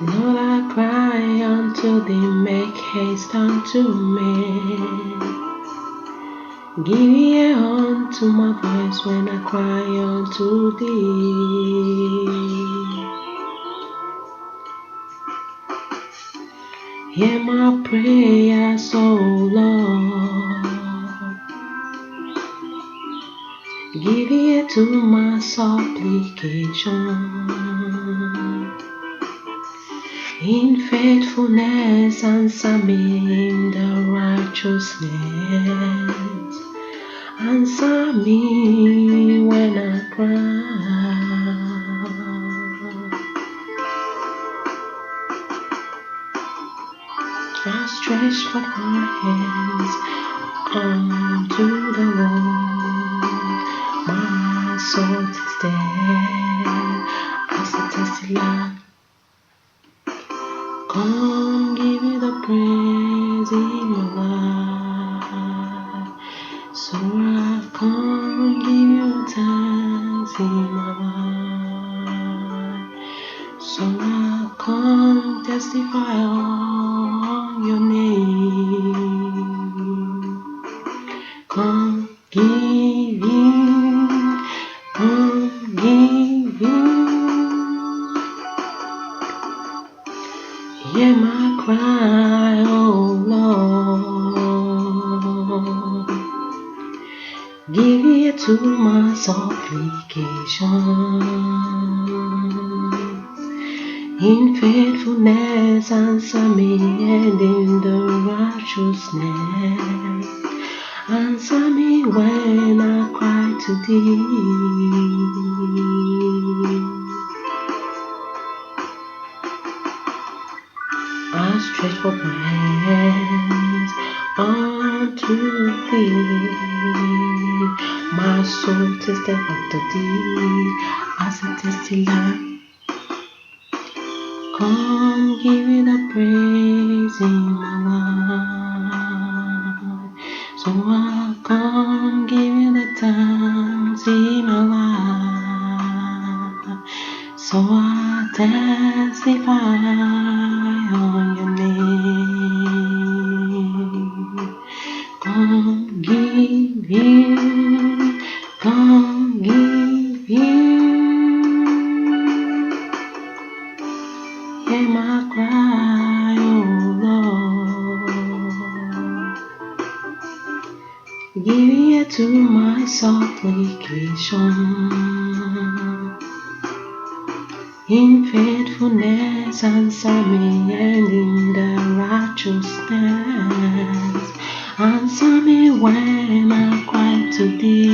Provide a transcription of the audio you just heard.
Lord, I cry until they make haste unto me. Give ear unto my voice when I cry unto thee. Hear my prayers, O Lord. Give ear to my supplication. In faithfulness, answer me in the righteousness. Answer me when I cry. I stretch forth my hands unto the Lord. My soul is dead as a thirsty land. Come, give me the praise in my life. So I come, give you thanks in my life. So I come, testify on your name. Come, give you. Hear my cry, oh Lord. Give ear to my supplication. In faithfulness, answer me, and in the righteousness. Answer me when I cry to thee. I stretch forth my hands unto thee. My soul tasted after thee as a tasty land. Come, give me the praise in my life. So I come, give you the thanks in my life. So I testify on your name. Come, give you. Hear my cry, oh Lord. Give ear to my supplication. In faithfulness, answer me, and in the righteousness, answer me when I cry to thee.